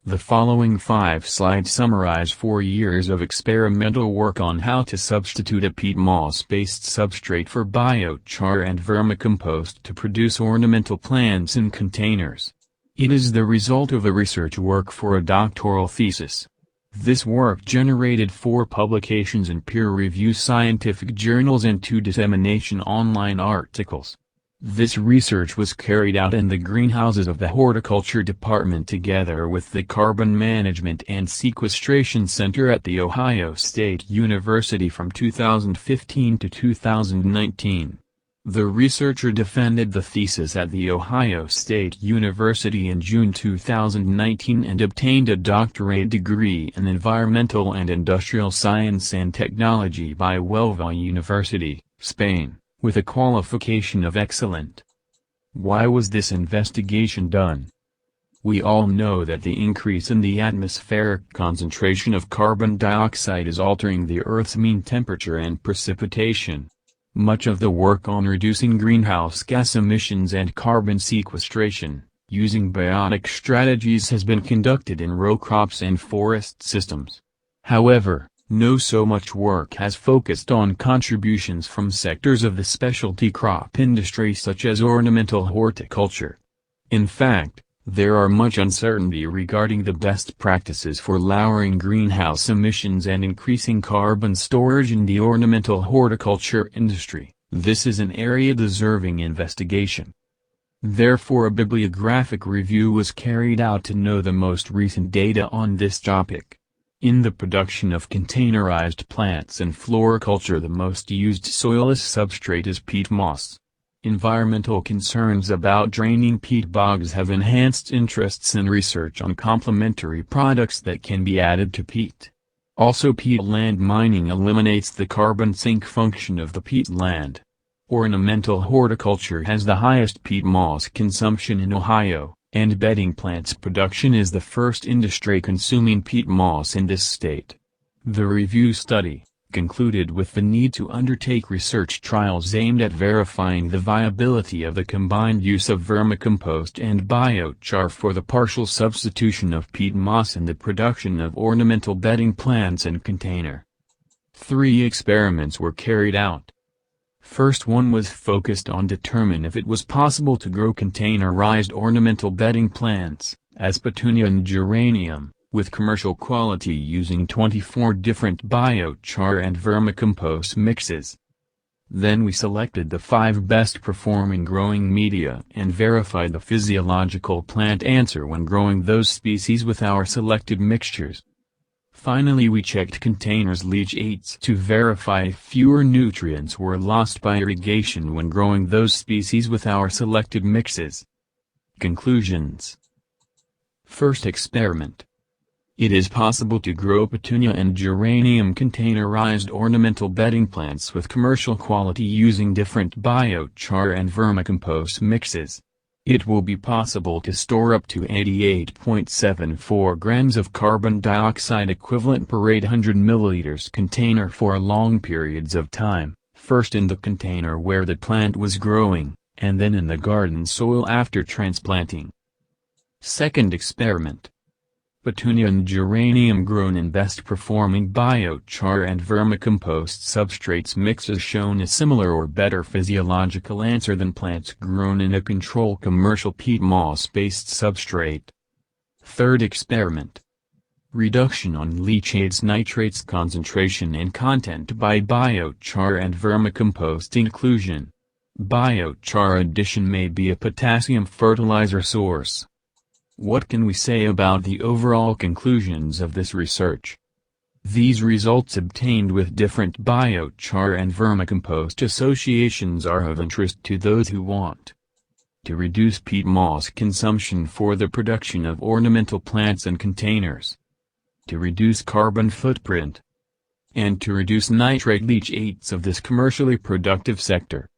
The following 5 slides summarize 4 years of experimental work on how to substitute a peat moss-based substrate for biochar and vermicompost to produce ornamental plants in containers. It is the result of a research work for a doctoral thesis. This work generated 4 publications in peer-reviewed scientific journals and 2 dissemination online articles. This research was carried out in the greenhouses of the Horticulture Department together with the Carbon Management and Sequestration Center at The Ohio State University from 2015 to 2019. The researcher defended the thesis at The Ohio State University in June 2019 and obtained a doctorate degree in Environmental and Industrial Science and Technology by Huelva University, Spain, with a qualification of excellent. Why was this investigation done? We all know that the increase in the atmospheric concentration of carbon dioxide is altering the Earth's mean temperature and precipitation. Much of the work on reducing greenhouse gas emissions and carbon sequestration, using biotic strategies has been conducted in row crops and forest systems. However, so much work has focused on contributions from sectors of the specialty crop industry such as ornamental horticulture. In fact, there are much uncertainty regarding the best practices for lowering greenhouse emissions and increasing carbon storage in the ornamental horticulture industry. This is an area deserving investigation. Therefore, a bibliographic review was carried out to know the most recent data on this topic. In the production of containerized plants and floriculture, the most used soilless substrate is peat moss. Environmental concerns about draining peat bogs have enhanced interests in research on complementary products that can be added to peat. Also, peatland mining eliminates the carbon sink function of the peatland. Ornamental horticulture has the highest peat moss consumption in Ohio, and bedding plants production is the first industry consuming peat moss in this state. The review study concluded with the need to undertake research trials aimed at verifying the viability of the combined use of vermicompost and biochar for the partial substitution of peat moss in the production of ornamental bedding plants in container. 3 experiments were carried out. First one was focused on determine if it was possible to grow containerized ornamental bedding plants, as petunia and geranium, with commercial quality using 24 different biochar and vermicompost mixes. Then we selected the 5 best performing growing media and verified the physiological plant answer when growing those species with our selected mixtures. Finally, we checked containers' leachates to verify if fewer nutrients were lost by irrigation when growing those species with our selected mixes. Conclusions. First experiment. It is possible to grow petunia and geranium containerized ornamental bedding plants with commercial quality using different biochar and vermicompost mixes. It will be possible to store up to 88.74 grams of carbon dioxide equivalent per 800 milliliters container for long periods of time, first in the container where the plant was growing, and then in the garden soil after transplanting. Second experiment. Petunia and geranium grown in best performing biochar and vermicompost substrates mixes shown a similar or better physiological answer than plants grown in a control commercial peat moss based substrate. Third experiment. Reduction on leachates nitrates concentration and content by biochar and vermicompost inclusion. Biochar addition may be a potassium fertilizer source. What can we say about the overall conclusions of this research? These results obtained with different biochar and vermicompost associations are of interest to those who want to reduce peat moss consumption for the production of ornamental plants and containers, to reduce carbon footprint, and to reduce nitrate leachates of this commercially productive sector.